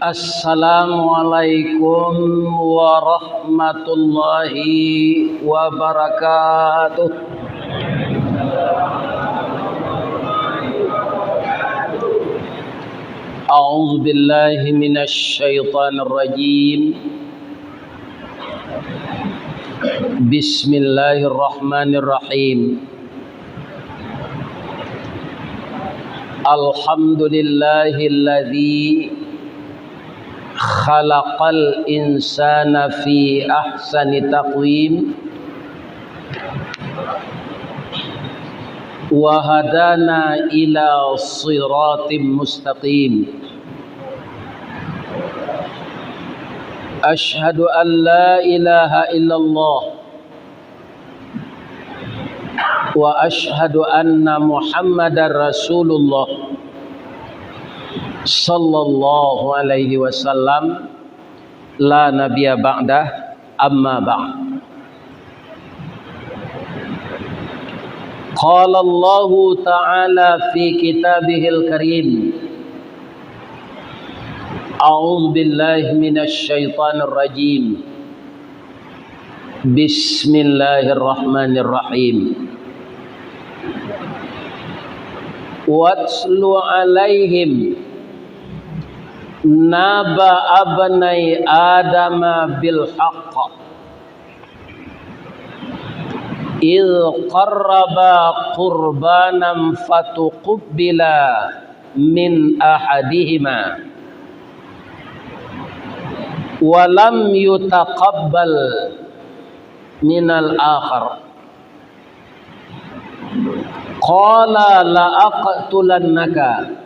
Assalamualaikum warahmatullahi wabarakatuh. A'udzu billahi minasy syaithanir rajim. Bismillahirrahmanirrahim. Alhamdulillahilladzi khalaqal insana fi ahsani taqwim wa hadana ila siratim mustaqim. Ashhadu an la ilaha illallah wa ashhadu anna Muhammadar Rasulullah sallallahu alaihi wasallam la nabiyya ba'dah amma ba'd. Qala Allah ta'ala fi kitabihil karim. A'udzu billahi minasy syaithanir rajim. Bismillahirrahmanirrahim. Watslu alaihim naba abnai adama bil haqq idh qarraba qurbanan fatuqbila min ahadihima wa lam yutaqabbal minal akhar qala la aqtulannaka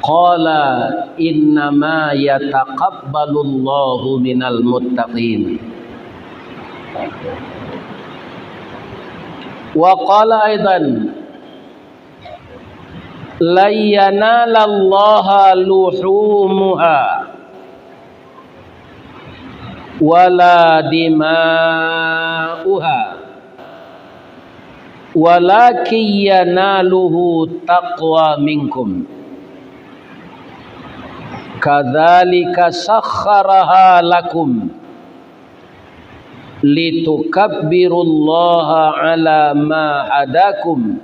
qala innama yataqabbalullahu minal muttaqin. Wa qala aidan la yanalallaha luhumuha wala dima'uha walakin yanaluhu taqwa minkum. Kadzalika sakhkharaha lakum litukabbirullaha ala ma hadakum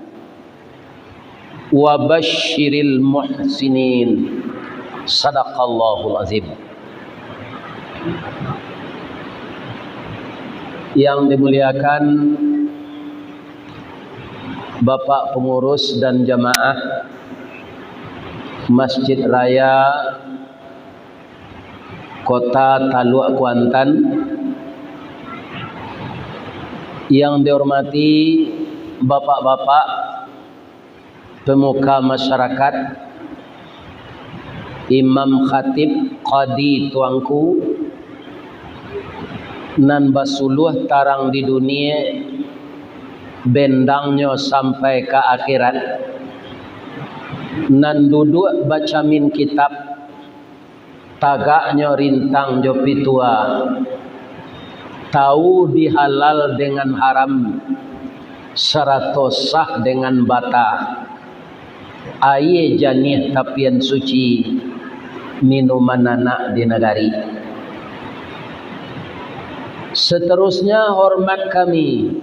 wa basyiril muhsinin. Sadaqallahul azim. Yang dimuliakan Bapak pengurus dan jamaah Masjid Raya Kota Taluk Kuantan, yang dihormati bapak-bapak pemuka masyarakat, imam khatib qadi tuangku nan basuluh tarang di dunia bendangnya sampai ke akhirat, nan duduk baca min kitab tagaknya rintang jopi tua, tahu dihalal dengan haram, seratus sah dengan bata, aye janih tapian suci minuman anak di negari. Seterusnya hormat kami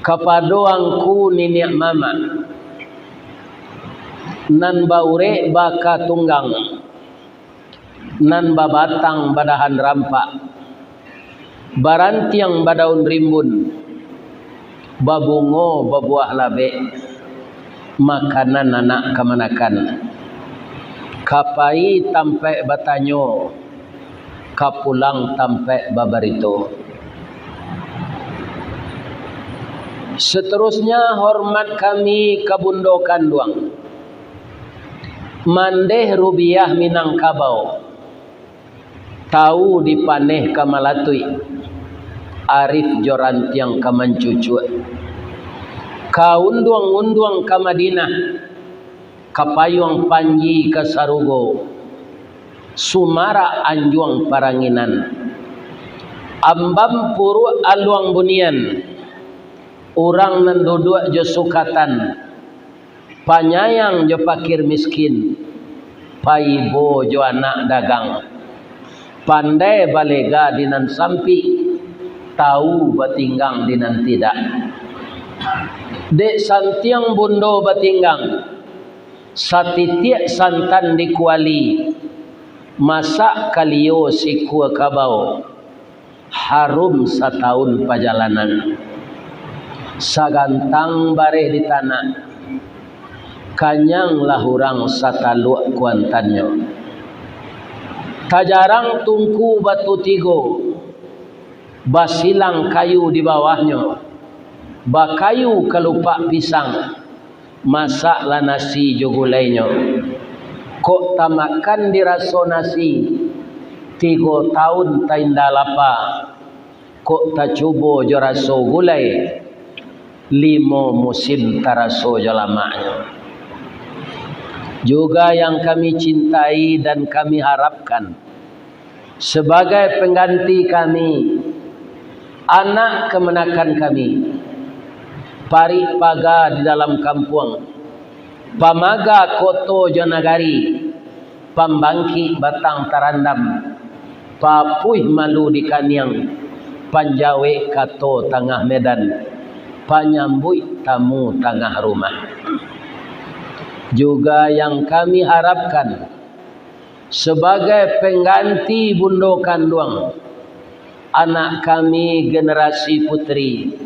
kepada angku nenek mama nan baure baka tunggang nan babatang badahan rampak barantiang badaun rimbun babungo babuah labe makanan anak kemanakan kapai tampe batanyo kapulang tampe babarito. Seterusnya hormat kami kabundokan duang mandeh rubiah Minangkabau, tahu dipaneh kamalatui arif jorantiang kamancucu kaunduang-unduang ka Madinah kapayuang panji ka Sarugo sumara anjuang paranginan ambam puru aluang bunian orang nan duduk jo sukatan, panyayang jo pakir miskin, paibo jo anak dagang, pandai balega dinan sampi, tahu batinggang dinan tidak. Dek santiang bundo batinggang, satitiak santan dikuali, masak kalio sikua kabau, harum setahun perjalanan. Sagantang bareh di tanah, kanyang lahurang sataluk kuantannya. Tajarang tungku batu tigo, basilang kayu di bawahnya, bakayu kelupak pisang, masaklah nasi jogulainya. Kok tamakan diraso nasi, 3 tahun ta indah lapa, kok tak cubo jo raso gulai, 5 musim taraso jo lamanya. Juga yang kami cintai dan kami harapkan sebagai pengganti kami, anak kemenakan kami, pari paga di dalam kampung, pamaga koto jonagari, pambangki batang tarandam, papuih malu di kaniang, panjawe kato tengah medan, panyambui tamu tengah rumah. Juga yang kami harapkan sebagai pengganti bundo kandung, anak kami generasi putri,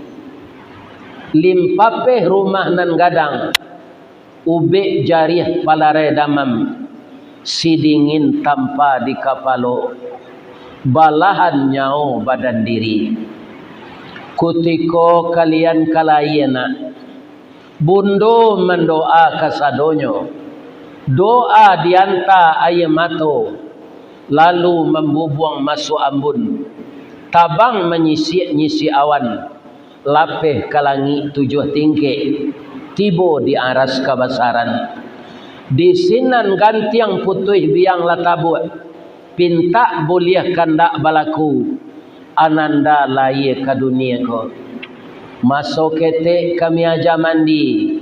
limpapeh rumah nan gadang, ube jarih palare damam, sidingin tanpa di kapalo, balahan nyau badan diri. Kutiko kalian kalayena, bundo mendoa kasadonyo, doa dianta ayemato, lalu membubuang masuk ambun, tabang menyisi awan, lapeh kalangi 7 tingke, tibo di aras kabasaran. Di sinan gantiang putih biang latabu, pinta boleh kandak balaku, ananda laye ke dunia ko. Masuk ketek kami aja mandi,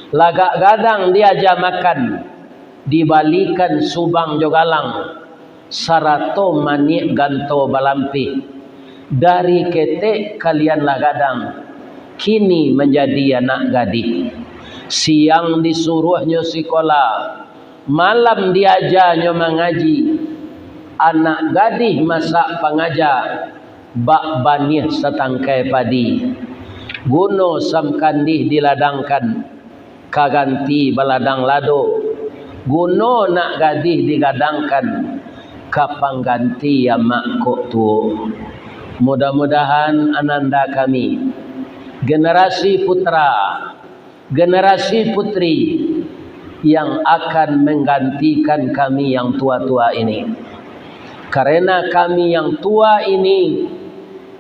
lagak gadang dia aja makan, dibalikan subang jogalang, sarato manik ganto balampi. Dari ketek kalianlah gadang, kini menjadi anak gadis. Siang disuruhnya sekolah, malam diajarnya mengaji. Anak gadis masak pengajar, bak banih setangkai padi. Guno samkandih diladangkan, kaganti baladang lado. Guno nak gadis digadangkan, kapang ganti amak kok tuo. Mudah-mudahan ananda kami, generasi putra, generasi putri yang akan menggantikan kami yang tua-tua ini. Karena kami yang tua ini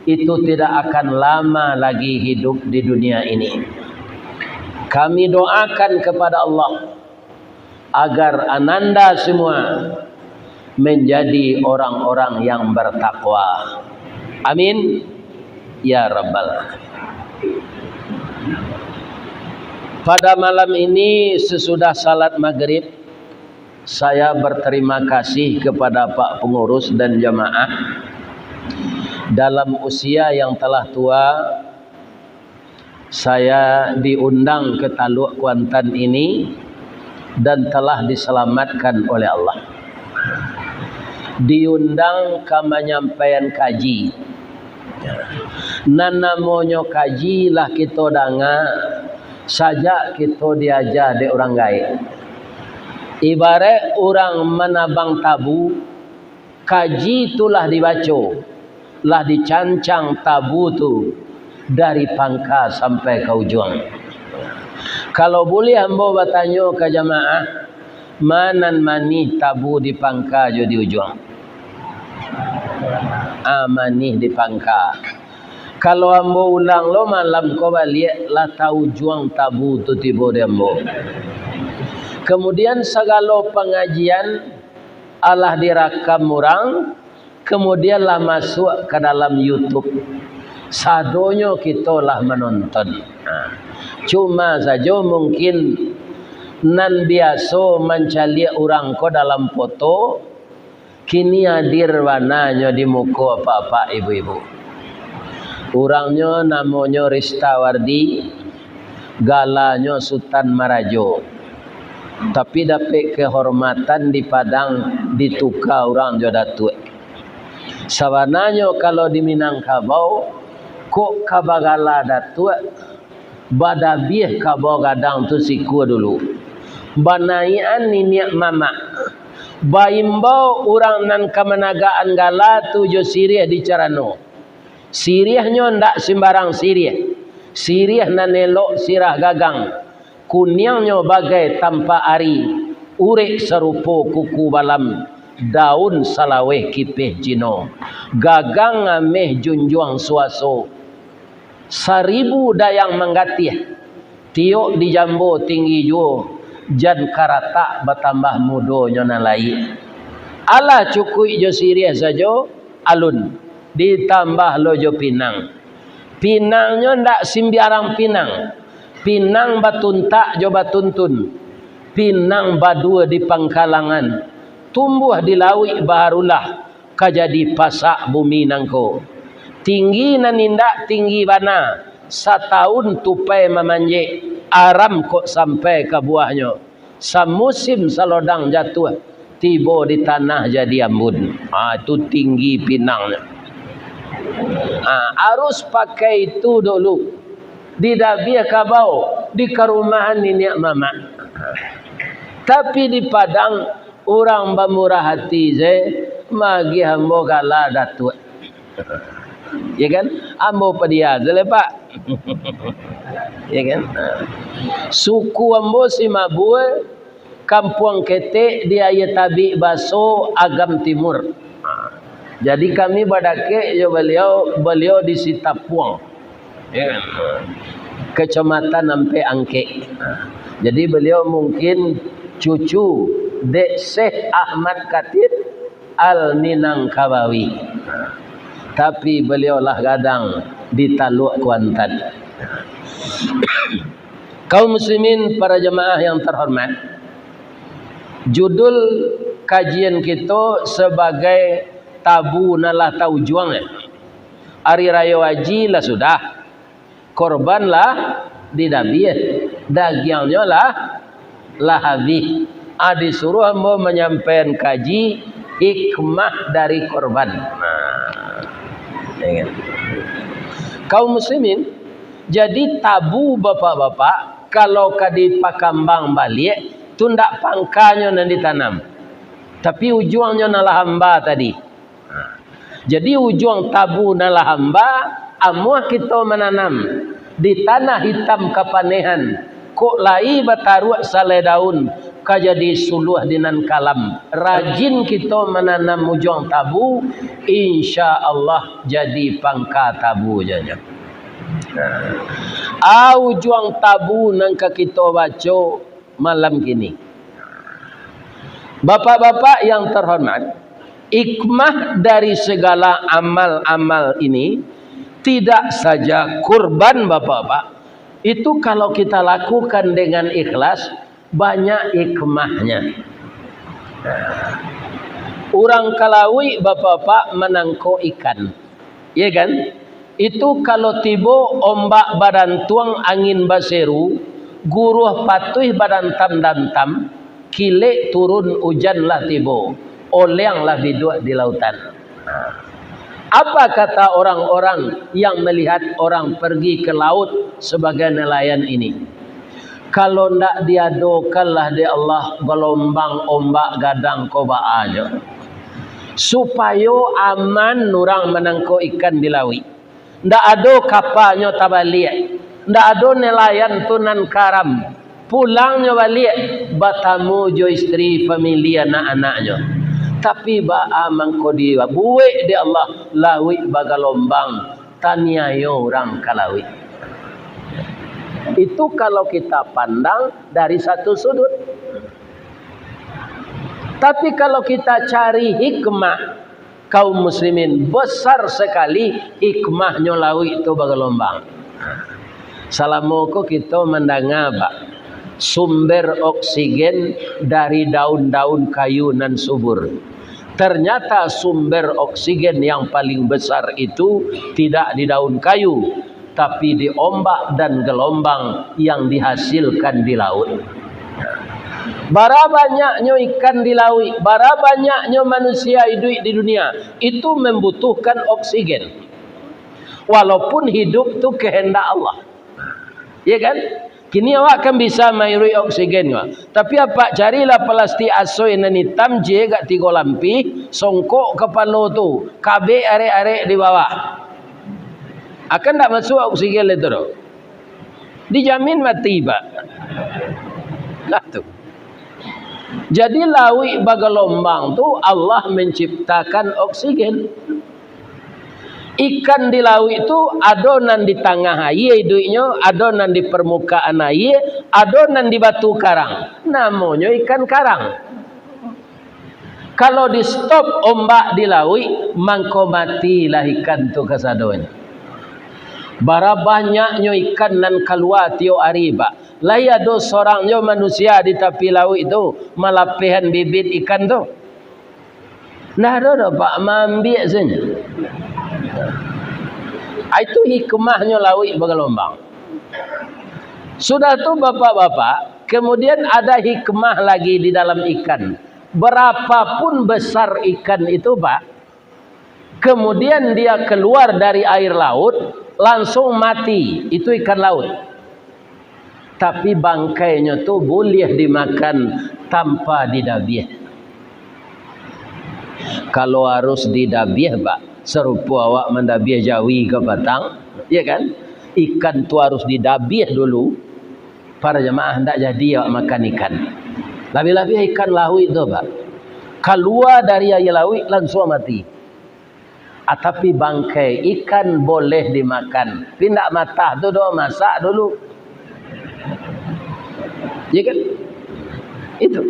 itu tidak akan lama lagi hidup di dunia ini. Kami doakan kepada Allah agar ananda semua menjadi orang-orang yang bertakwa. Amin ya rabbal alamin. Pada malam ini sesudah salat maghrib, saya berterima kasih kepada Pak Pengurus dan jamaah. Dalam usia yang telah tua, saya diundang ke Taluk Kuantan ini dan telah diselamatkan oleh Allah. Diundang ke menyampaikan kaji. Nanamonyo kaji lah kita danga saja kita diajar de orang gaib. Ibarat orang menabang tabu, kaji itulah dibaca, lah dicancang tabu tu dari pangka sampai ke ujung. Kalau boleh hamba bertanya ke jamaah, manan manih tabu di pangka jo di ujung? Manih di pangka. Kalau hamba ulang lo malam ko balik lah tahu juang tabu tu tiba di hamba. Kemudian segala pengajian Allah direkam orang, kemudianlah masuk ke dalam YouTube. Sadonyo kita lah menonton. Cuma saja mungkin nan biasa mencari orang ko dalam foto, kini hadir warnanya di muka apa-apa ibu-ibu. Orangnya namanya Ristawardi, galanya Sultan Marajo. Tapi dapat kehormatan di Padang ditukar orang Jodatuk. Sawananya kalau di Minangkabau, kok kabagala datuk, badabih kabau gadang tu siku dulu. Banaian niniak mama. Baimbau orang nan kamanagaan gala tu jo sirih di Carano. Sirihnya ndak sembarang sirih. Sirih nan elok sirah gagang. Kuningnya bagai tanpa ari. Urek serupo kuku balam. Daun salaweh kipih jino. Gagang ameh junjuang suaso. 1000 dayang menggatih. Tiok di jambo tinggi juo. Jan karata bertambah mudonya nalai. Ala cukui jo sirih saja alun. Ditambah lojo pinang. Pinangnya ndak sembiarang pinang. Pinang batuntak jo batuntun. Pinang badua di pangkalangan. Tumbuh di lawi barulah kajadi pasak bumi nangko. Tinggi nanindak tinggi bana. Setahun tupai memanjek. Aram kok sampai ke buahnya. Samusim salodang jatuh. Tiba di tanah jadi ambun. Itu tinggi pinangnya. Harus pakai itu dulu. Di Dabia Kabau. Di kerumahan niniak mama. Tapi di Padang. Orang bermurah hati saya. Magi hambo gala datuk. Ya kan? Ambo pedia zale pak. Ya kan? Suku ambo si Mabue, Kampung Ketek di ayat tabi baso Agam Timur. Jadi kami badake yo beliau di Sitapuang. Ya kan? Kecamatan Ampe Angke. Jadi beliau mungkin cucu Dek Syekh Ahmad Katib Al-Minangkabawi. Tapi beliau lah gadang di Taluk Kuantan. Kaum muslimin para jemaah yang terhormat, judul kajian kita sebagai tabu nalah tau juang. Hari raya haji lah sudah, korban lah didabih, dagingnya lah habis. Disuruh hamba menyampaikan kaji hikmah dari korban. Kaum muslimin, jadi tabu bapak-bapak kalau kadi pakambang balik tu ndak pangkanya nan ditanam, tapi ujungnya nalah hamba tadi. Jadi ujung tabu nalah hamba, amuah kita menanam di tanah hitam kepanehan, kok lai bataruak sale daun kajadi suluh dinan kalam. Rajin kita menanam ujung tabu, insya Allah jadi pangka tabu janya. Ujung tabu nangka kita baca malam kini. Bapak-bapak yang terhormat, hikmah dari segala amal-amal ini tidak saja kurban bapak-bapak. Itu kalau kita lakukan dengan ikhlas, banyak hikmahnya. Orang Kalawi bapak-bapak menangkau ikan. Ya kan? Itu kalau tiba ombak badan tuang angin baseru, guruh patuh badan tam dan tam, kilek turun hujan lah tiba, oleng lah biduk di lautan. Apa kata orang-orang yang melihat orang pergi ke laut sebagai nelayan ini? Kalau ndak diadokanlah di Allah gelombang ombak gadang koba aja, supaya aman orang menangkau ikan di lawi. Ndak ada kapalnya tabalik, ndak ada nelayan tunan karam, pulangnya balik batamu jo istri famili anak-anaknya. Tapi ba'a mangkodi buwe di Allah lawi bagalombang taniayo orang Kalawi. Itu kalau kita pandang dari satu sudut. Tapi kalau kita cari hikmah, kaum muslimin besar sekali hikmahnya lawi itu bagalombang. Salamoko kita mendengar Pak. sumber oksigen dari daun-daun kayu nan subur. Ternyata sumber oksigen yang paling besar itu tidak di daun kayu, tapi di ombak dan gelombang yang dihasilkan di laut. Bara banyaknya ikan di laut, bara banyaknya manusia hidup di dunia, itu membutuhkan oksigen. Walaupun hidup itu kehendak Allah. Ya kan? Kini awak kan bisa mairui oksigen wa. Tapi apa carilah plastik asoy nan hitam je gak 3 lampi, songkok kepala tu, kabe arek-arek di bawah. Akan tak masuk oksigen itu. Dijamin mati pak. Lah tu. Jadi laut bergelombang tu Allah menciptakan oksigen. Ikan di laut itu adonan di tengah air hidupnya, adonan di permukaan air, adonan di batu karang. Namanya ikan karang. Kalau di stop ombak di laut, mangko matilah ikan tu kesadonya. Bara banyaknya ikan nan keluar tiap hari pak. Laya do seorangnya manusia di tepi laut itu malapihan bibit ikan tu. Nah do pak mambiak saja. Itu hikmahnya laut bergelombang. Sudah tu bapak-bapak, kemudian ada hikmah lagi di dalam ikan. Berapapun besar ikan itu pak, kemudian dia keluar dari air laut, langsung mati. Itu ikan laut. Tapi bangkainya tu boleh dimakan tanpa didabiah. Kalau harus didabiah pak, serupa awak mendabiah jawi ke batang, ya kan? Ikan tu harus didabiah dulu. Para jemaah hendak jadi awak makan ikan. Lebih-lebih ikan laut tu pak, keluar dari air laut langsung mati. Tapi bangkai ikan boleh dimakan. Pindak mata tu doa masak dulu. Ya kan? Itu.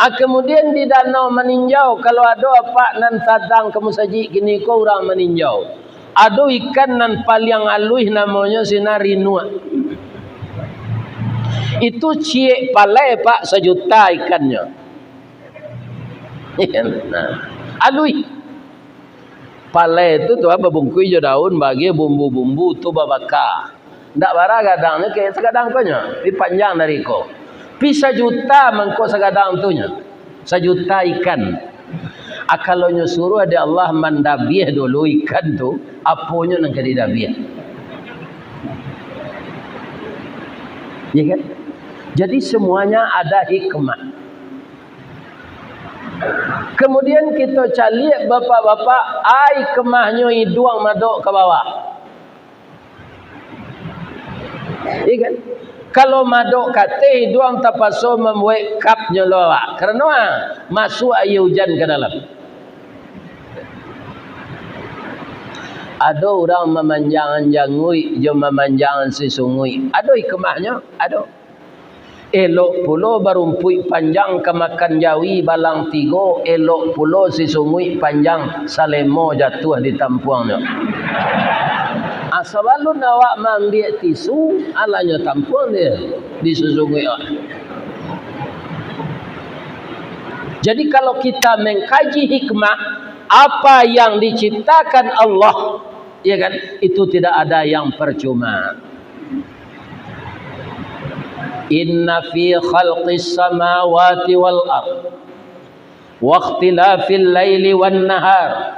Kemudian di danau meninjau, kalau ada apa nan sadang kamu saji gini kau orang meninjau. Ada ikan nan paling halus namanya sinari nuak. Itu ciek palai pak 1 juta ikannya. Nah, halus. Palai itu tu apa bungkus je daun bagi bumbu-bumbu tu babaka. Ndak bara gadangnya kayak segadang punya, tapi panjang dari ko. Pi 1 juta mangko segadang tunya. 1 juta ikan. Kalau nyuruh ada Allah mandabiah dulu ikan tu, aponya nang kedidabiah. Ya kan? Jadi semuanya ada hikmah. Kemudian kita cari bapak-bapak, ai kemahnya hidung madok ke bawah. Ya kan? Kalau madok kate hidung terpaksa membuat kapnya lawak. Kerana masuk air hujan ke dalam. Ada orang memanjangan jangui, jom memanjangan si sungui. Ada hikmahnya, ada. Elok pulo barumpui panjang kemakan jawi balang 3, elok pulo si sungui panjang salemo jatuh di tampuangnya. Asabalun awak mengambil tisu, alanya tampuang dia di sungui. Jadi kalau kita mengkaji hikmah apa yang diciptakan Allah, ya kan, itu tidak ada yang percuma. Inna fi khalqis samawati wal ard wa ikhtilafil laili wan nahar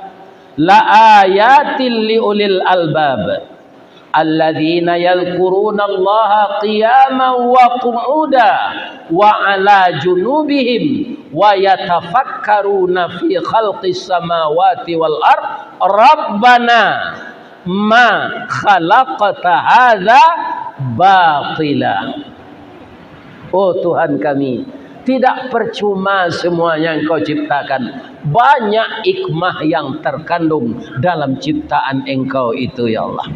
la ayatin li ulil albab alladzina yadhkuruna Allaha qiyaman wa qu'udan wa ala junubihim wa yatafakkaruna fi khalqis samawati wal ard rabbana ma khalaqta hadza batila. Oh Tuhan kami, tidak percuma semua yang Engkau ciptakan. Banyak hikmah yang terkandung dalam ciptaan Engkau itu ya Allah.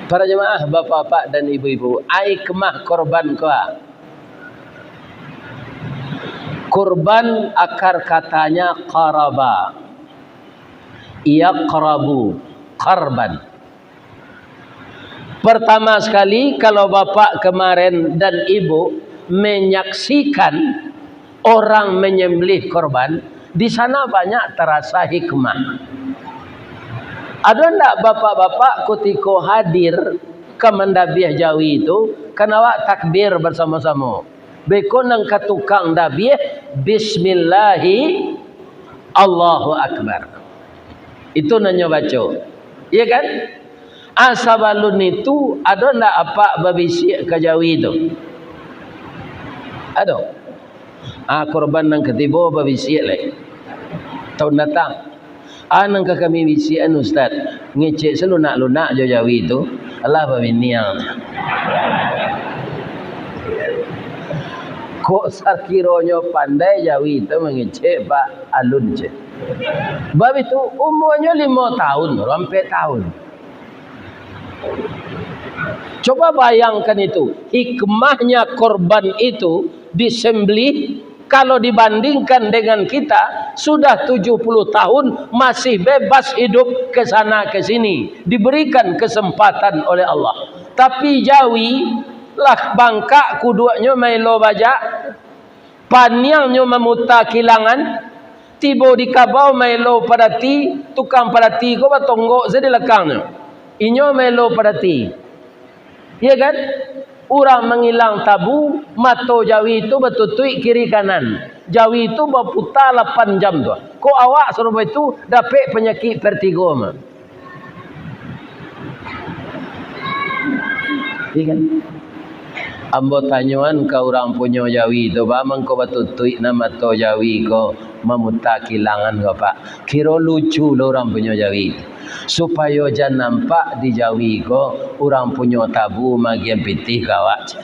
Para jemaah, bapak-bapak dan ibu-ibu, hikmah korban kau. Korban akar katanya qaraba. Yaqrabu. qarban. Pertama sekali, kalau bapak kemarin dan ibu menyaksikan orang menyembelih korban, di sana banyak terasa hikmah. Ada enggak bapak-bapak ketika hadir ke mendabiah Jawi itu, kenapa takbir bersama-sama? Beko nang katukang dabiah, bismillahi Allahu akbar. Itu nanya baca. Iya kan? Asabalun itu ada enggak apa babisi ke Jawi itu? Ada. Korban nang ketiba babisi lagi. Tahun datang. Nang kami bisian ustaz. Ngecek selunak-lunak Jawi itu. Allah babiniang. Kok sakironyo pandai Jawi itu mengecek Pak Alun cek. Bab itu umurnya 5 tahun, sampai tahun. Coba bayangkan itu, hikmahnya korban itu disembelih kalau dibandingkan dengan kita sudah 70 tahun masih bebas hidup ke sana ke sini, diberikan kesempatan oleh Allah. Tapi Jawi lah bangka kuduanya melo bajak, paniangnya memutar kilangan, tiba di kabau melo padati, tukang padati ko batonggok saya di lekangnya. Inyo melo padati. Ya kan? Orang mengilang tabu, mato Jawi itu betutui kiri kanan. Jawi itu berputar 8 jam tu. Kok awak serupa itu dapat penyakit vertigo mah. Ya kan? Ambo tanyuan ke orang punya Jawi itu, Pak, mengko betutui nama to Jawi ko memutar kilangan ko, Pak. Kira lucu lo orang punya Jawi. Supaya jangan nampak di Jawi ko orang punya tabu magian pitih kawat.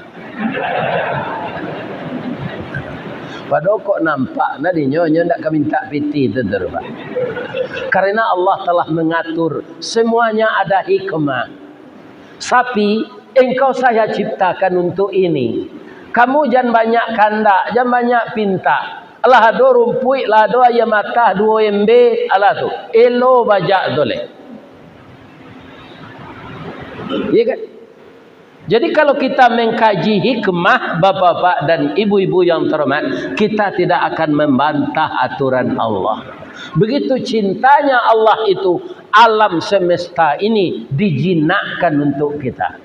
Padahal kok nampak nadi nyonya ndak minta pitih tu Pak. Karena Allah telah mengatur semuanya ada hikmah. Sapi engkau saya ciptakan untuk ini. Kamu jangan banyak kanda, jangan banyak pinta. Allah do rumpui, lah do ayam mata, dua embe, Allah tu. Elo bajak dole. Ya kan? Jadi kalau kita mengkaji hikmah bapak-bapak dan ibu-ibu yang terhormat, kita tidak akan membantah aturan Allah. Begitu cintanya Allah itu, alam semesta ini dijinakkan untuk kita.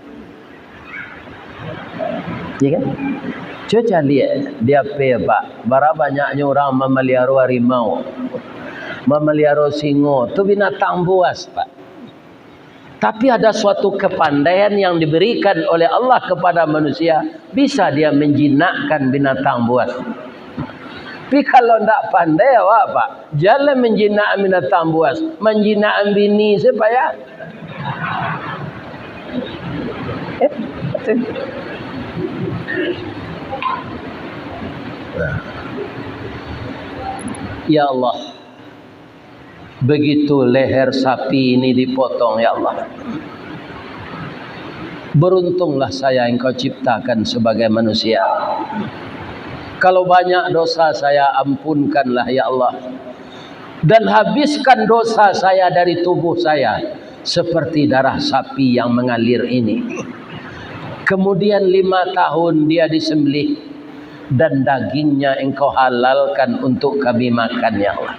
Ya kan? Coba lihat dia Pak, berapa banyaknya orang memelihara harimau, memelihara singo, itu binatang buas Pak. Tapi ada suatu kepandaian yang diberikan oleh Allah kepada manusia, bisa dia menjinakkan binatang buas. Tapi kalau tidak pandai awak Pak, jangan menjinak binatang buas, menjinak bini supaya ya Allah, begitu leher sapi ini dipotong ya Allah. Beruntunglah saya engkau ciptakan sebagai manusia. Kalau banyak dosa saya ampunkanlah ya Allah. Dan habiskan dosa saya dari tubuh saya seperti darah sapi yang mengalir ini. Kemudian 5 tahun dia disembelih dan dagingnya engkau halalkan untuk kami makan ya Allah.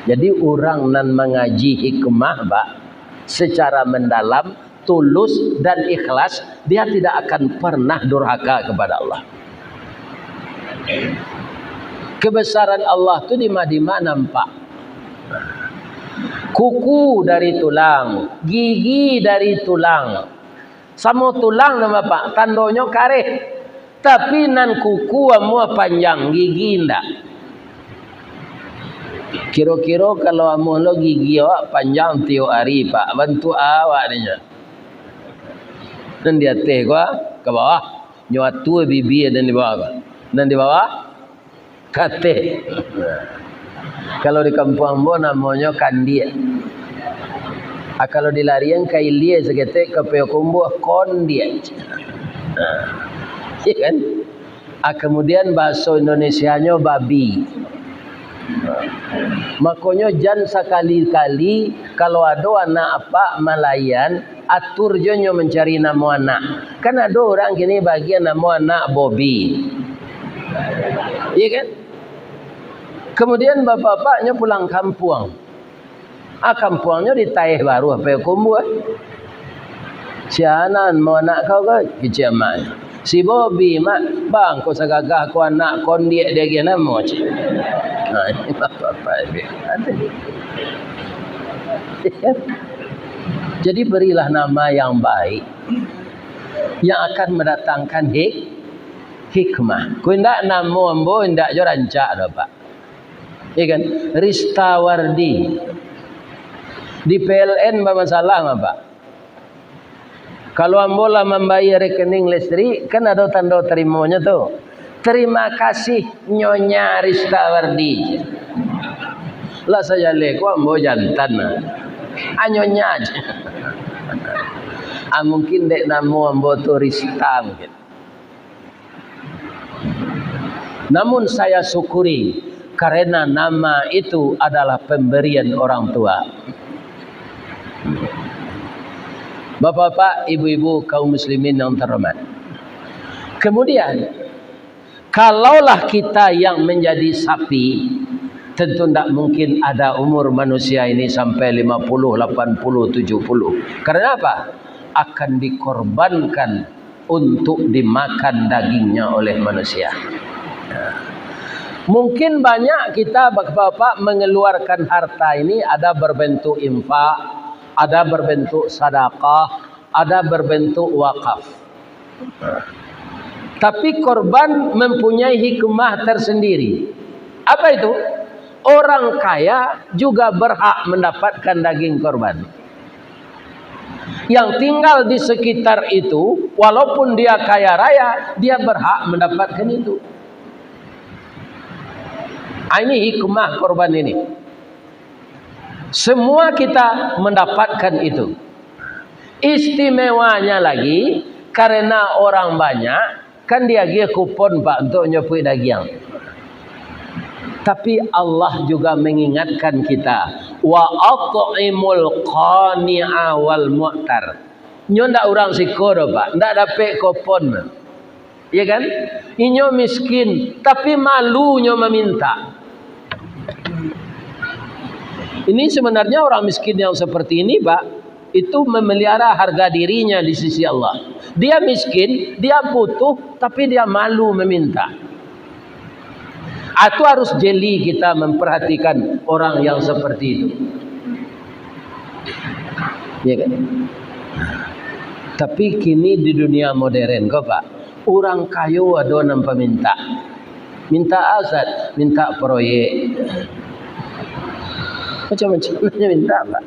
Jadi orang nan mengaji hikmah Pak, secara mendalam, tulus dan ikhlas, dia tidak akan pernah durhaka kepada Allah. Kebesaran Allah itu di mana nampak? Kuku dari tulang, gigi dari tulang. Sama tulang nama Pak, tandonya kareh. Tapi nan kuku semua panjang, gigi ndak. Kira-kira kalau amuh lo gigi awak panjang tiap hari Pak, bantu awak ninya. Dan di atas ke bawah, nyatu bibi dan di bawah. Dan di bawah kate. Kalau di kampung ambo namanya kandia. Kalau di larian kailia seketek ke peokumbo kondia. Ya kan? Kemudian bahasa Indonesianya babi. Makanya jangan sekali-kali kalau ada anak apa malayan atur jonyo mencari nama anak. Kan ada orang gini bagian nama anak Bobby. Iya kan? Kemudian bapak-bapaknya pulang kampung. Kampungnya di Taih Baru apa kumbu. Sianan mau anak kau ke kiamat. Si Bobby mak bang kau sagagah kau anak kondiek dia gana mo cik. Ini bapak-bapak ada. Jadi berilah nama yang baik yang akan mendatangkan hikmah. Kau ndak nama ambo ndak jo rancak dah pak. Ya kan? Rista Wardi di PLN bermasalah apa? Kalau ambola membayar rekening listrik, kan ada tanda terimanya tuh. Terima kasih Nyonya Rista Wardi. Lah saya leku ambo jantan. Nyonya aja. Mungkin dek namu ambo tuh Rista mungkin. Namun saya syukuri karena nama itu adalah pemberian orang tua. Bapak-bapak, ibu-ibu, kaum muslimin yang terhormat. Kemudian, kalaulah kita yang menjadi sapi, tentu tidak mungkin ada umur manusia ini sampai 50, 80, 70. Karena apa? Akan dikorbankan untuk dimakan dagingnya oleh manusia. Mungkin banyak kita bapak-bapak mengeluarkan harta ini ada berbentuk infak, ada berbentuk sedekah, ada berbentuk wakaf. Tapi korban mempunyai hikmah tersendiri. Apa itu? Orang kaya juga berhak mendapatkan daging korban. Yang tinggal di sekitar itu, walaupun dia kaya raya, dia berhak mendapatkan itu. Ini hikmah korban ini. Semua kita mendapatkan itu. Istimewanya lagi karena orang banyak kan dia kupon pak untuk nyopui daging. Tapi Allah juga mengingatkan kita wa at'imul qani'a wal mu'tar. Nyo ndak orang sikoro pak, ndak dapat kupon. Ya kan? Inyo miskin tapi malu nyo meminta. Ini sebenarnya orang miskin yang seperti ini pak, itu memelihara harga dirinya di sisi Allah. Dia miskin, dia butuh, tapi dia malu meminta. Itu harus jeli kita memperhatikan orang yang seperti itu. Ya kan? Tapi kini di dunia modern kok pak, orang kayu ada nampak minta. Minta aset, minta proyek. Macam-macamnya minta apa?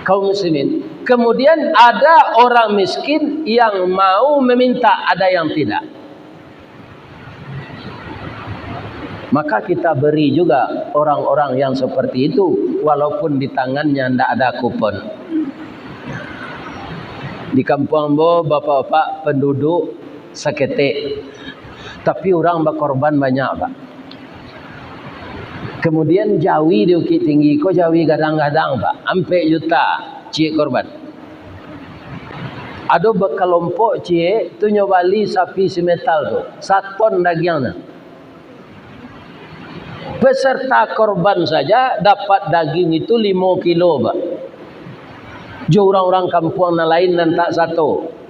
Kaum muslimin. Kemudian ada orang miskin yang mau meminta, ada yang tidak. Maka kita beri juga orang-orang yang seperti itu, walaupun di tangannya tidak ada kupon. Di kampung Bo, bapak-bapak penduduk seketik, tapi orang berkorban banyak pak. Kemudian Jawi di Bukit Tinggi, kok Jawi kadang-kadang pak, sampai juta cie korban. Ada berkelompok cie, tu nyobali sapi semetal tu, 1 ton dagingnya. Peserta korban saja dapat daging itu 5 kilo pak. Jo orang-orang kampung lain dan tak satu.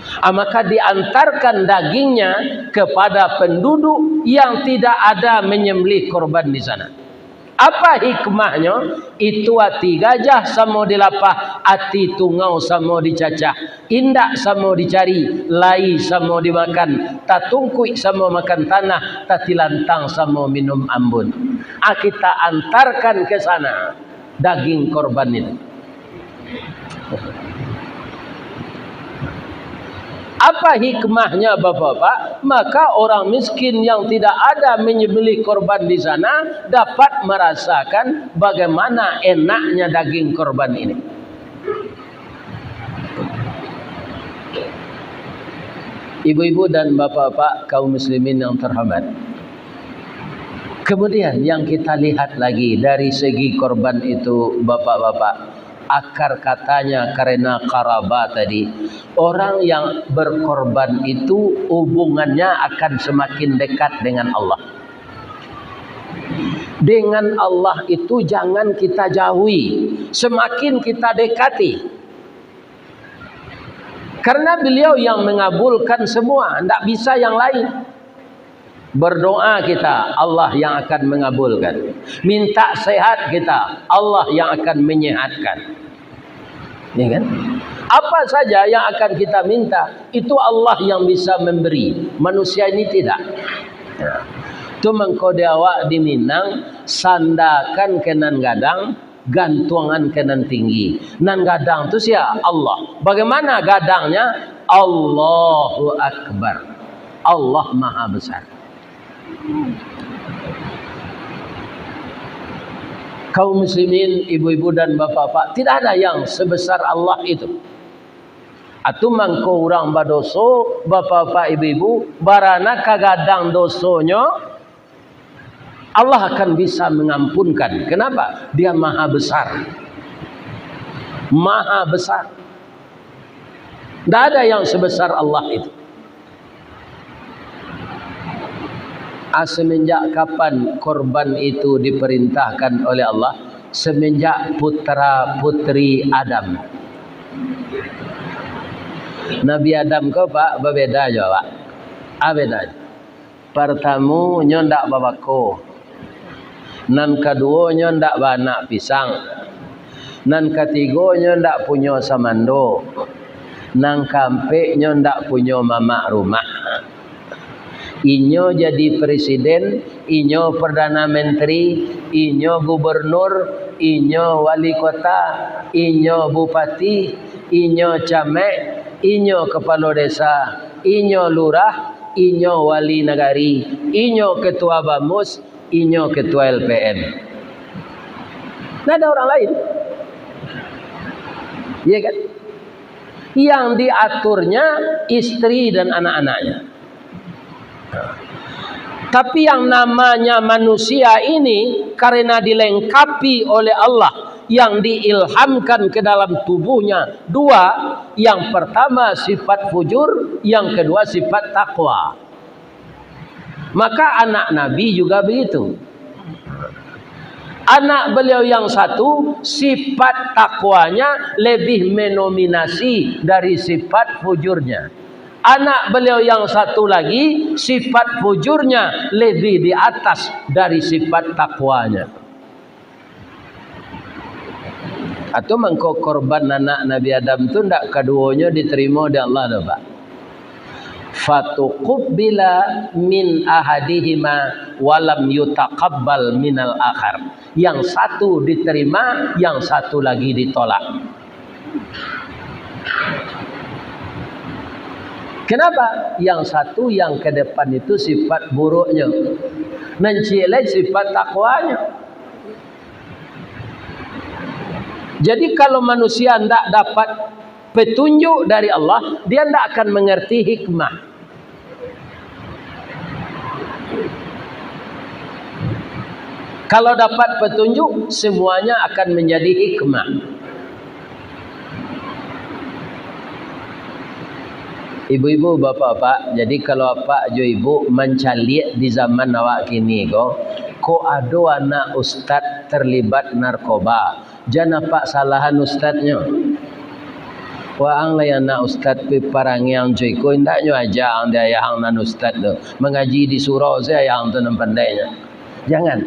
Maka diantarkan dagingnya kepada penduduk yang tidak ada menyembelih korban di sana. Apa hikmahnya? Itu hati gajah sama dilapah, hati tungau sama dicacah, indak sama dicari, lai sama dimakan, tatungkui sama makan tanah, tatilantang sama minum ambun. Kita antarkan ke sana daging korban itu. Apa hikmahnya bapak-bapak? Maka orang miskin yang tidak ada menyembelih korban di sana dapat merasakan bagaimana enaknya daging korban ini. Ibu-ibu dan bapak-bapak kaum muslimin yang terhormat. Kemudian yang kita lihat lagi dari segi korban itu bapak-bapak, akar katanya karena karabat tadi. Orang yang berkorban itu hubungannya akan semakin dekat dengan Allah. Dengan Allah itu jangan kita jauhi, semakin kita dekati. Karena beliau yang mengabulkan semua, tidak bisa yang lain. Berdoa kita, Allah yang akan mengabulkan. Minta sehat kita, Allah yang akan menyehatkan. Ya kan? Apa saja yang akan kita minta, itu Allah yang bisa memberi. Manusia ini tidak. Ya. Itu mengkode awak di Minang, sandakan kenan gadang, gantungan kenan tinggi. Nan gadang itu siapa? Allah. Bagaimana gadangnya? Allahu Akbar. Allah Maha Besar. Kaum muslimin, ibu-ibu dan bapak-bapak, tidak ada yang sebesar Allah itu. Atu mangko urang badoso, bapak-bapak, ibu-ibu, barana kagadang dosonya, Allah akan bisa mengampunkan. Kenapa? Dia Maha Besar. Maha Besar. Tidak ada yang sebesar Allah itu. Semenjak kapan korban itu diperintahkan oleh Allah? Semenjak putra putri Adam. Nabi Adam kau pak berbeda je pak. Beda. Pertama ndak babako. Nan kedua ndak banak pisang. Nan ketiga ndak punya samando. Nan kampe ndak punya mamak rumah. Inyo jadi presiden, inyo perdana menteri, inyo gubernur, inyo wali kota, inyo bupati, inyo camek, inyo kepala desa, inyo lurah, inyo wali negari, inyo ketua bamus, inyo ketua LPM. Tidak ada orang lain. Iya kan? Yang diaturnya istri dan anak-anaknya. Tapi yang namanya manusia ini karena dilengkapi oleh Allah yang diilhamkan ke dalam tubuhnya dua. Yang pertama sifat fujur, yang kedua sifat takwa. Maka anak Nabi juga begitu. Anak beliau yang satu sifat takwanya lebih mendominasi dari sifat fujurnya. Anak beliau yang satu lagi sifat fujurnya lebih di atas dari sifat takwanya. Atau mengko korban anak Nabi Adam itu tidak keduanya diterima oleh Allah dah pak. Fatuqbila min ahadihima walam yutaqabbal minal akhar. Yang satu diterima, yang satu lagi ditolak. Kenapa? Yang satu yang ke depan itu sifat buruknya, mencilai sifat takwanya. Jadi kalau manusia tidak dapat petunjuk dari Allah, dia tidak akan mengerti hikmah. Kalau dapat petunjuk, semuanya akan menjadi hikmah. Ibu-ibu, bapak-bapak, jadi kalau pak jo ibu mencaliak di zaman awak kini ko ada anak ustad terlibat narkoba. Jangan pak salahan ustadnya. Waang lah anak ustad piparang yang joy ko indaknya aja ang dia yang nan ustad tu mengaji di surau saya yang tu pandainya. Jangan.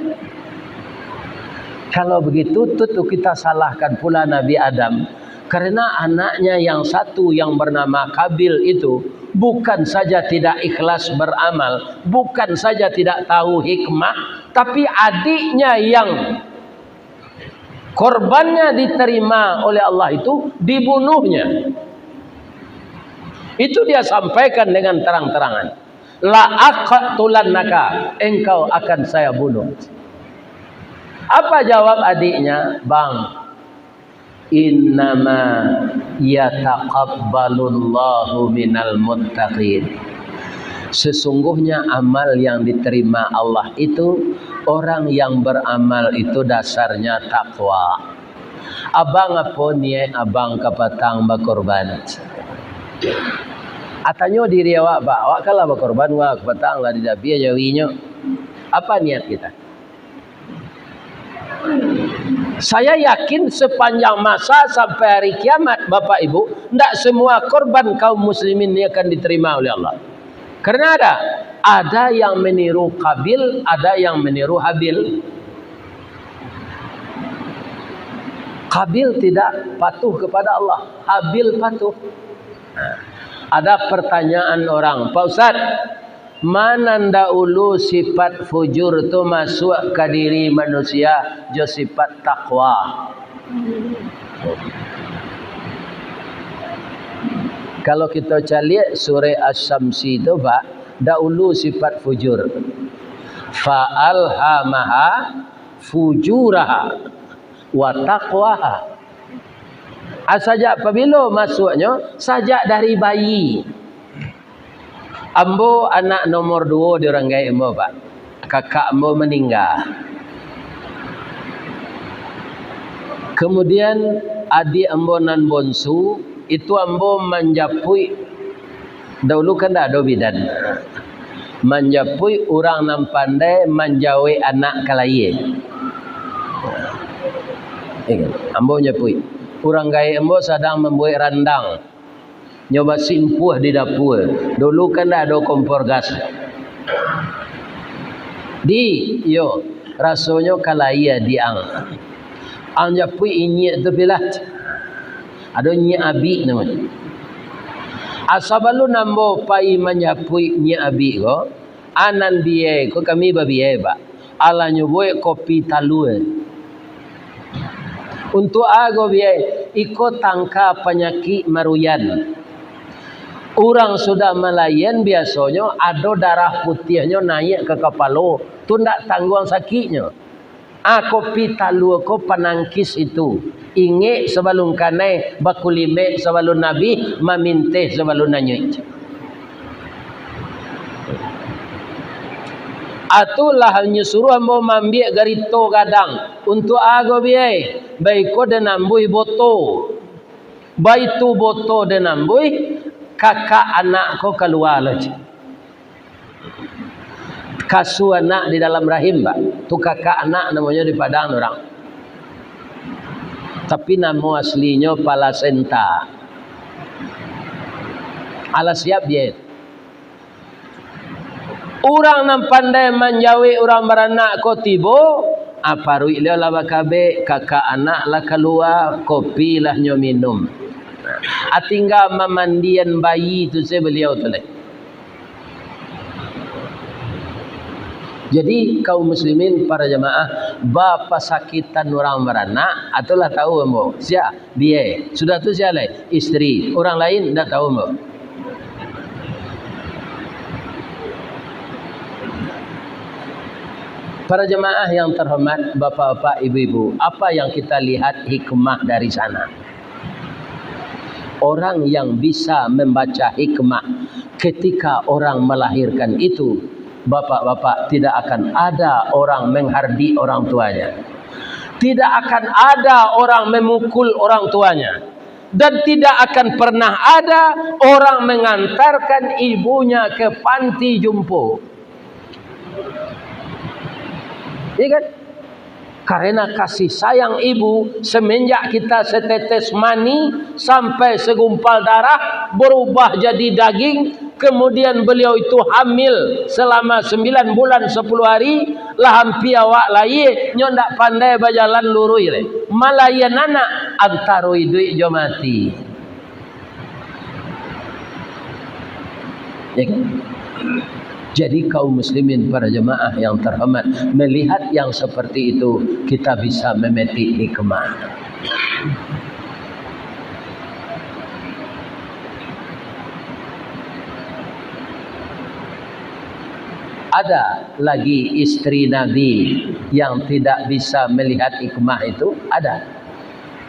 Kalau begitu tuh kita salahkan pula Nabi Adam. Karena anaknya yang satu yang bernama Kabil itu bukan saja tidak ikhlas beramal, bukan saja tidak tahu hikmah, tapi adiknya yang korbannya diterima oleh Allah itu dibunuhnya. Itu dia sampaikan dengan terang-terangan. La aqtulannaka, engkau akan saya bunuh. Apa jawab adiknya? Bang, innama yataqabbalullahu minal muttaqin. Sesungguhnya amal yang diterima Allah itu orang yang beramal itu dasarnya takwa. Abang apa niat abang kapatang berkorban? Atanyo diri awak ba, awak kalah berkorban wa kapatang lah di dapi jawinya. Apa niat kita? Saya yakin sepanjang masa sampai hari kiamat Bapak Ibu, tidak semua korban kaum muslimin ini akan diterima oleh Allah. Karena ada yang meniru Qabil, ada yang meniru Habil. Qabil tidak patuh kepada Allah, Habil patuh. Ada pertanyaan orang, Pak Ustaz, mana dahulu sifat fujur itu masuk ke diri manusia, jo sifat takwa. Kalau kita cari surah Asy-Syamsi itu Pak, dahulu sifat fujur. Fa'alhamaha fujuraha wa taqwaha. Sajak apabila masuknya sajak dari bayi. Ambo anak nomor 2 di orang gaya ambo Pak. Kakak ambo meninggal. Kemudian adik ambo nan bonsu itu ambo manjapui. Dahulu kan dah ada bidan. Manjapui orang nan pandai manjawe anak kalaye. Ambo nyapui. Orang gaya ambo sedang membuat randang. Nyoba simpuh di dapur. Dulu kan ada kompor gas. Rasanya kalaya diang. Anjapui inyek tu pilat. Ada nyi abi namanya. Asabalu nambo pai menyapui nyi abi ko. Anan biye ko kami babiye ba. Ala nyoboy kopi talue. Untuk ago biye ikut tangka penyakit maruyan. Orang sudah melayan biasanya ada darah putihnya naik ke kepala. Tu ndak tanggung sakitnya. Kopi talue ko penangkis itu. Inge sebelum kanai bakulime sebelum Nabi maminte sebelum nanyut. Atulah nyuruh ambo mambiak garito gadang untuk ago biai baiko dan ambui boto baitu boto dan ambui kakak anak ko keluar lagi kasu anak di dalam rahim Pak tu kakak anak namanya di Padang orang tapi nama aslinya Palasenta ala siap dia. Orang nan pandai menjawi orang beranak ko tibo apa ruik dia lah bakabe kakak anak lah keluar kopi lah nyo minum atingga memandian bayi tu saya beliau tu leh. Jadi kaum muslimin para jamaah bapa sakitan orang beranak atulah tahu ambo sia dia sudah tu sia leh istri orang lain dah tahu ambo. Para jemaah yang terhormat, bapak-bapak, ibu-ibu, apa yang kita lihat hikmah dari sana? Orang yang bisa membaca hikmah ketika orang melahirkan itu, bapak-bapak, tidak akan ada orang menghardi orang tuanya. Tidak akan ada orang memukul orang tuanya. Dan tidak akan pernah ada orang mengantarkan ibunya ke panti jompo. Ya kan? Karena kasih sayang ibu semenjak kita setetes mani sampai segumpal darah berubah jadi daging, kemudian beliau itu hamil selama 9 bulan 10 hari lah hampi awak laye nyondak pandai berjalan lurui le malayan anak antaroi duit jo mati. Ya kan? Jadi kaum muslimin para jemaah yang terhormat, melihat yang seperti itu kita bisa memetik hikmah. Ada lagi istri Nabi yang tidak bisa melihat hikmah itu? Ada.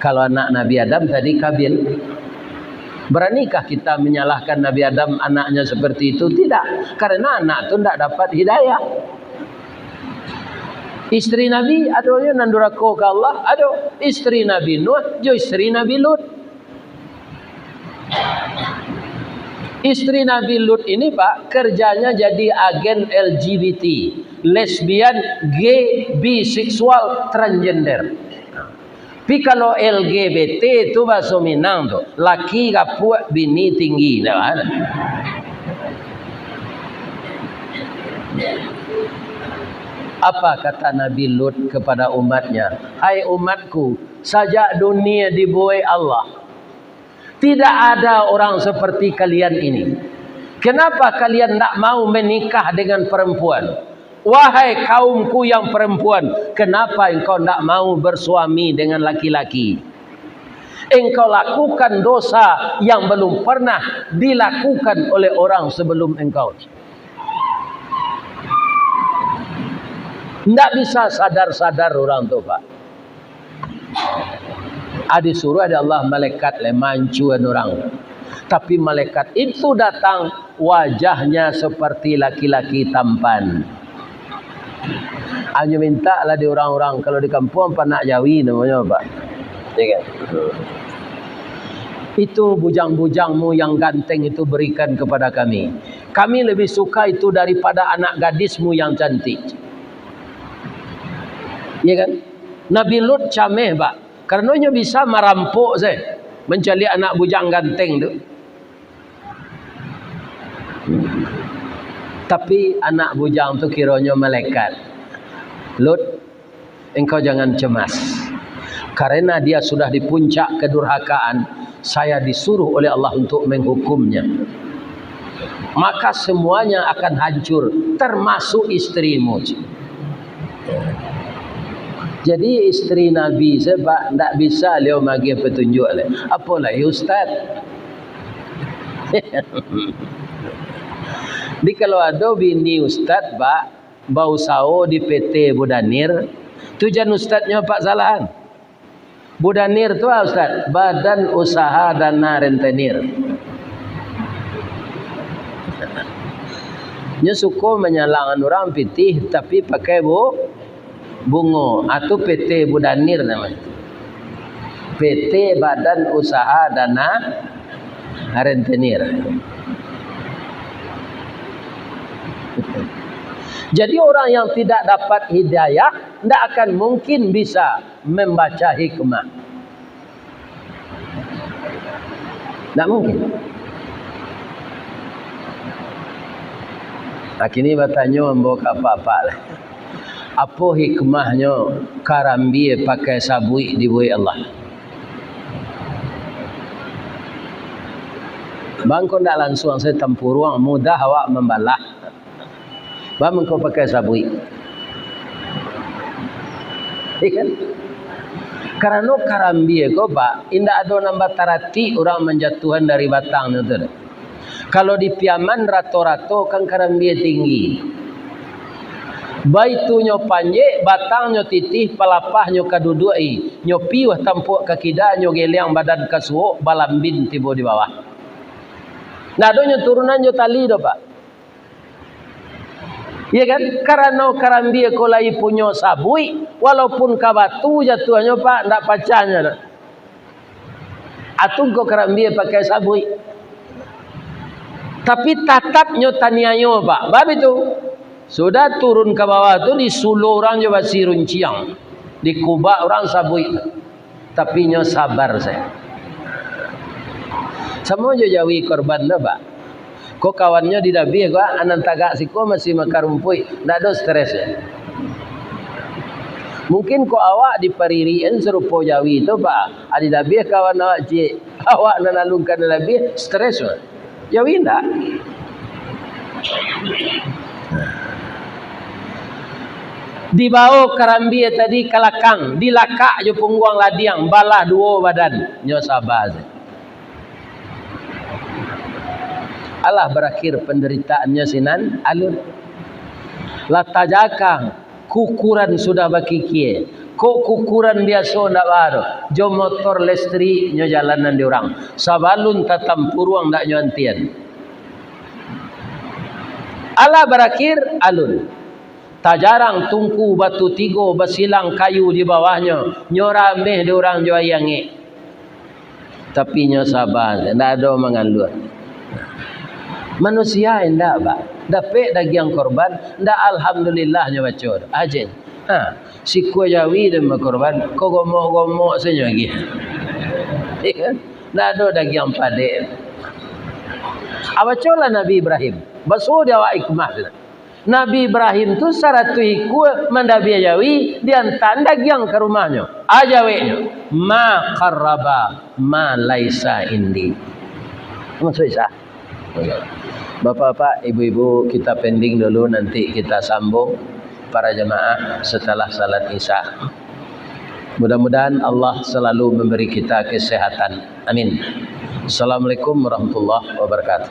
Kalau anak Nabi Adam tadi Qabil. Beranikah kita menyalahkan Nabi Adam anaknya seperti itu? Tidak. Karena anak itu tidak dapat hidayah. Isteri Nabi adanya nandurako ke Allah. Ada isteri Nabi Nuh, jo isteri Nabi Lut. Istri Nabi Lut ini Pak, kerjanya jadi agen LGBT, lesbian, gay, biseksual, transgender. Tapi kalau LGBT itu bahasa Minang tuh, laki gapuak, bini tinggi. Apa kata Nabi Lut kepada umatnya? Hai umatku, sajak dunia dibuai Allah, tidak ada orang seperti kalian ini. Kenapa kalian tak mau menikah dengan perempuan? Wahai kaumku yang perempuan, kenapa engkau tak mau bersuami dengan laki-laki? Engkau lakukan dosa yang belum pernah dilakukan oleh orang sebelum engkau. Tidak bisa sadar-sadar orang tu Pak. Disuruh ada Allah malaikat mancuan orang. Tapi malaikat itu datang wajahnya seperti laki-laki tampan. Hanya minta lah di orang-orang kalau di kampung Panak Jawi namanya Pak. Ya kan? Itu bujang-bujangmu yang ganteng itu berikan kepada kami. Kami lebih suka itu daripada anak gadismu yang cantik. Ya kan? Nabi Lut cameh Pak. Karenanya bisa merampok saya mencari anak bujang ganteng tu. Tapi anak bujang tu kiranya malaikat. Lut, engkau jangan cemas. Karena dia sudah di puncak kedurhakaan, saya disuruh oleh Allah untuk menghukumnya. Maka semuanya akan hancur, termasuk istrimu. Jadi istri Nabi sebab tak bisa dia bagi petunjuk le. Apalah ustaz. Di kalau ada bini ustaz Pak bau sao di PT Budanir, tujuan ustaznya Pak salahan. Budanir tu ustaz, Badan Usaha Dana Rentenir. Nya suko menyalangan orang pitih tapi pakai bungo atau PT Budanir namanya. PT Badan Usaha Dana Rentenir. Jadi orang yang tidak dapat hidayah tidak akan mungkin bisa membaca hikmah. Tidak mungkin. Nah, kini bertanya membawa apa-apa lah. Apa hikmahnya karambi pakai sabui dibuai Allah? Bang kau tidak langsung saya tempur ruang mudah awak membalah. Bang kau pakai sabui. Ikan? Karena karambi kau Pak, indah ada nambah tarati orang menjatuhan dari batang itu. Kalau di piaman rato-rato kan karambi tinggi. Baitunya panjang, batangnya titih, palapahnya kadudui, nyopi wah tampuk kakida, nyogeliang badan kasuo, balambin tibo di bawah. Nah, donya turunannya tali do Pak. Ya kan? Karena karambi kolai punya sabui, walaupun kabatu jatuhnya Pak, ndak pacanya. Atau kau karambi pakai sabui. Tapi tatapnya taniayo Pak. Bab itu sudah turun ke bawah tu di sulu orang coba sirun ciang, di kubak orang sabui. Tapi nyo sabar saya. Semua jawi korban dah Pak. Kok kawannya di dabi kok anan tagak siko masih makar rumpui, ndak ada stres ya. Mungkin kok awak dipaririin serupa jawi itu Pak. Adi dabi kawan awak cik, awak nanalungkan dabi stres Pak. Jawi ndak. Dibawa karambi tadi kalakang, dilakak je pungguang ladiang, balah dua badan, nyo sabar. Allah berakhir penderitaannya sinan alun. Latajakang kukuran sudah baki kie, Kok kukuran biasa ndak baru. Jo motor listrik nyo jalanan di orang. Sabalun tatam puruang ndak nyo antian. Ala berakir alun. Tajarang tungku batu tigo basilang kayu di bawahnya. Nyorameh di orang jo ayangi. Tapi nyo sabar, ndak ada mengalur. Manusia indah ba. Dapat dagiang korban, ndak alhamdulillah nyo bacor. Ajen. Si kuah Jawi dan berkorban, kau gomok-gomok saja lagi. Ikan, ndak ada dagiang padek. Abacola Nabi Ibrahim. Baso dia wa ikmah. Nabi Ibrahim tu saratu ikut mandabi Jawi dia tanda dagiang ke rumahnya. Ajawenya ma qarraba ma laisa indi. Maksud sah. Bapak-bapak, ibu-ibu, kita pending dulu, nanti kita sambung para jemaah setelah salat Isya. Mudah-mudahan Allah selalu memberi kita kesehatan. Amin. Assalamualaikum warahmatullahi wabarakatuh.